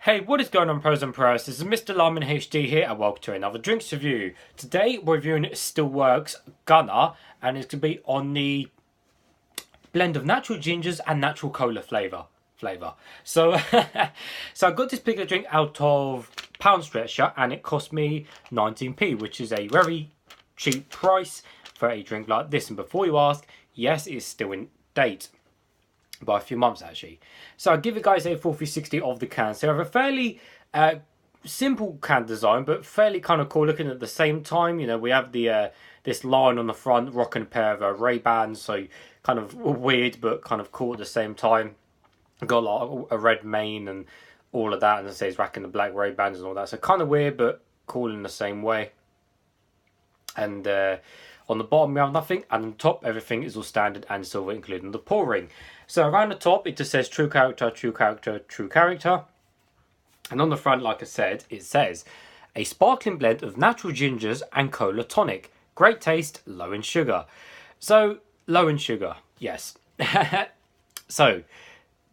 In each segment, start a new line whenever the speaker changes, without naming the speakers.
Hey, what is going on, pros and pros? This is MrLimeInHD here, and welcome to another drinks review. Today we're reviewing Steelworks Gunna, and it's going to be on the blend of natural gingers and natural cola flavour. So, so I got this particular drink out of Pound Stretcher, and it cost me 19p, which is a very cheap price for a drink like this. And before you ask, yes, it's still in date. By a few months actually. So I'll give you guys a full 360 of the can. So I have a fairly simple can design, but fairly kind of cool looking at the same time. You know, we have the this line on the front rocking a pair of Ray-Bans, so kind of weird but kind of cool at the same time. Got like a red mane and all of that, and it says racking the black Ray-Bans and all that. So kind of weird but cool in the same way. And on the bottom we have nothing, and on the top everything is all standard and silver, including the pour ring. So around the top it just says true character, true character, true character. And on the front, like I said, it says a sparkling blend of natural gingers and cola tonic. Great taste, low in sugar. So low in sugar, yes. So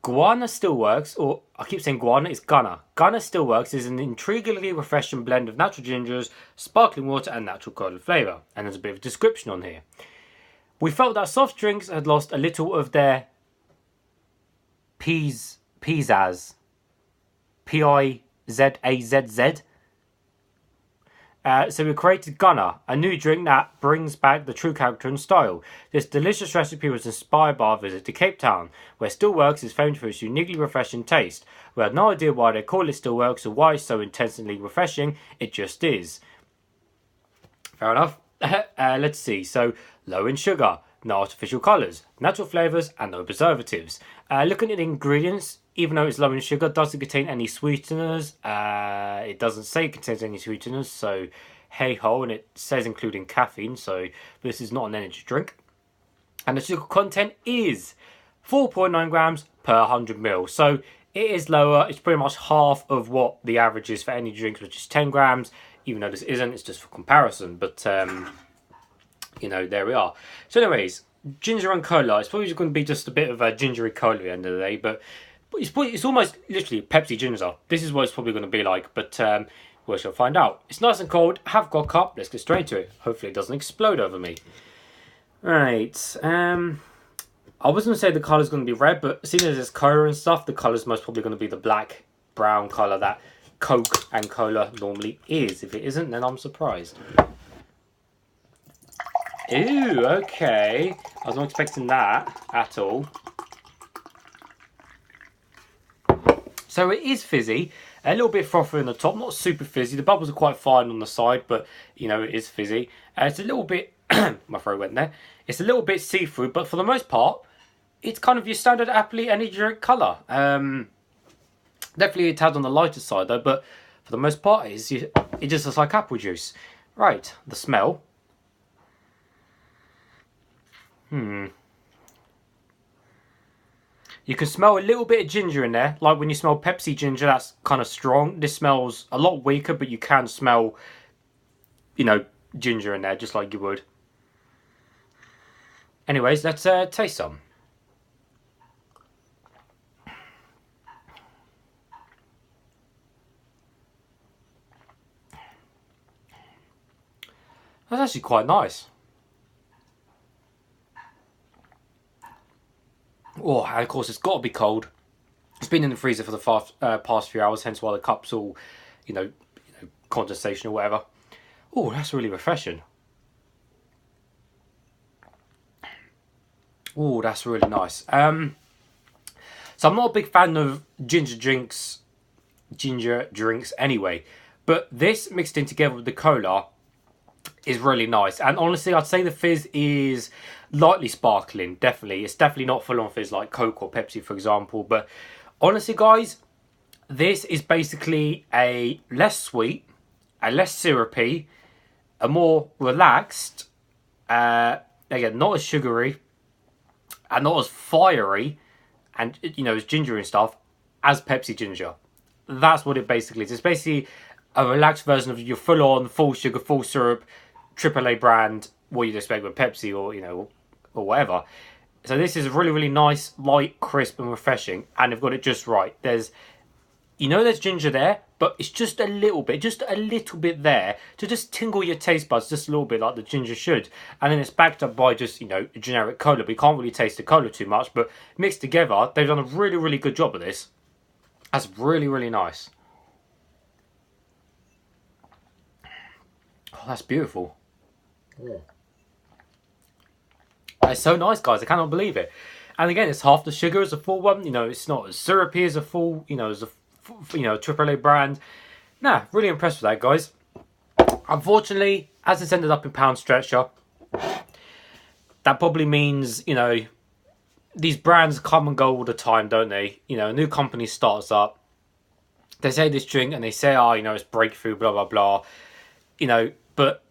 Gunna Steelworks, or I keep saying Gunna, it's Gunna. Gunna Steelworks is an intriguingly refreshing blend of natural gingers, sparkling water and natural cola flavour. And there's a bit of a description on here. We felt that soft drinks had lost a little of their pizzazz. P-I-Z-A-Z-Z. So we created Gunna, a new drink that brings back the true character and style. This delicious recipe was inspired by our visit to Cape Town, where Steelworks is famed for its uniquely refreshing taste. We had no idea why they call it Steelworks or why it's so intensely refreshing. It just is. Fair enough. Let's see. So, low in sugar, no artificial colours, natural flavours and no preservatives. Looking at the ingredients, even though it's low in sugar, doesn't contain any sweeteners. It doesn't say it contains any sweeteners, so hey ho, and it says including caffeine, so this is not an energy drink. And the sugar content is 4.9 grams per 100 ml, so it is lower. It's pretty much half of what the average is for any drinks, which is 10 grams, even though this isn't, it's just for comparison, but you know, there we are. So anyways, ginger and cola, it's probably going to be just a bit of a gingery cola at the end of the day, but it's almost literally Pepsi ginger. This is what it's probably going to be like, but we shall find out. It's nice and cold. Have got a cup. Let's get straight to it. Hopefully it doesn't explode over me. Right. I was going to say the colour's going to be red, but seeing as it's cola and stuff, the colour's most probably going to be the black, brown colour that Coke and cola normally is. If it isn't, then I'm surprised. Ooh, okay. I was not expecting that at all. So it is fizzy, a little bit frothy in the top, not super fizzy. The bubbles are quite fine on the side, but you know, it is fizzy. It's a little bit, my throat went there. It's a little bit see-through, but for the most part, it's kind of your standard Appley energy drink colour. Definitely a tad on the lighter side though, but for the most part, it just looks like apple juice. Right, the smell. You can smell a little bit of ginger in there, like when you smell Pepsi ginger, that's kind of strong. This smells a lot weaker, but you can smell, you know, ginger in there, just like you would. Anyways, let's taste some. That's actually quite nice. Oh, and of course it's got to be cold. It's been in the freezer for the past few hours, hence why the cup's all, you know, condensation or whatever. Oh, that's really refreshing. Oh, that's really nice. So I'm not a big fan of ginger drinks anyway, but this mixed in together with the cola is really nice. And honestly, I'd say the fizz is lightly sparkling. Definitely, it's definitely not full on fizz like Coke or Pepsi, for example. But honestly, guys, this is basically a less sweet, a less syrupy, a more relaxed, again, not as sugary and not as fiery, and you know, as ginger and stuff as Pepsi ginger. That's what it basically is. It's basically a relaxed version of your full-on, full sugar, full syrup, AAA brand, what you'd expect with Pepsi or, you know, or whatever. So this is really, really nice, light, crisp and refreshing, and they've got it just right. There's you know there's ginger there, but it's just a little bit there to just tingle your taste buds just a little bit like the ginger should. And then it's backed up by just, you know, generic cola. But you can't really taste the cola too much, but mixed together, they've done a really, really good job of this. That's really, really nice. Oh, that's beautiful. Yeah. It's so nice, guys. I cannot believe it. And again, it's half the sugar as a full one. You know, it's not as syrupy as a full, you know, as a, you know, AAA brand. Nah, really impressed with that, guys. Unfortunately, as it's ended up in Pound Stretcher, that probably means, you know, these brands come and go all the time, don't they? You know, a new company starts up. They say this drink and they say, oh, you know, it's breakthrough, blah, blah, blah. You know, but,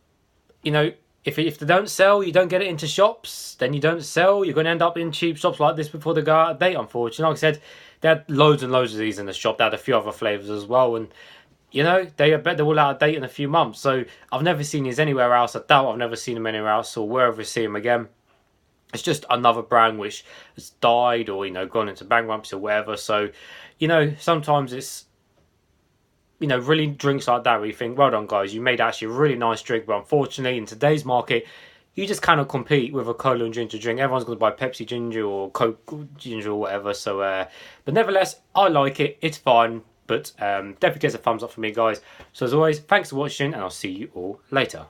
you know, if they don't sell, you don't get it into shops, then you don't sell. You're going to end up in cheap shops like this before they go out of date, unfortunately. Like I said, they had loads and loads of these in the shop. They had a few other flavours as well. And, you know, I bet they're all out of date in a few months. So I've never seen these anywhere else. I doubt I've never seen them anywhere else or wherever I see them again. It's just another brand which has died or, you know, gone into bankruptcy or whatever. So, you know, sometimes it's, you know, really drinks like that where you think, well done, guys, you made actually a really nice drink. But unfortunately, in today's market, you just cannot compete with a cola and ginger drink. Everyone's going to buy Pepsi ginger or Coke ginger or whatever. So, but nevertheless, I like it. It's fine. But definitely gets a thumbs up for me, guys. So as always, thanks for watching, and I'll see you all later.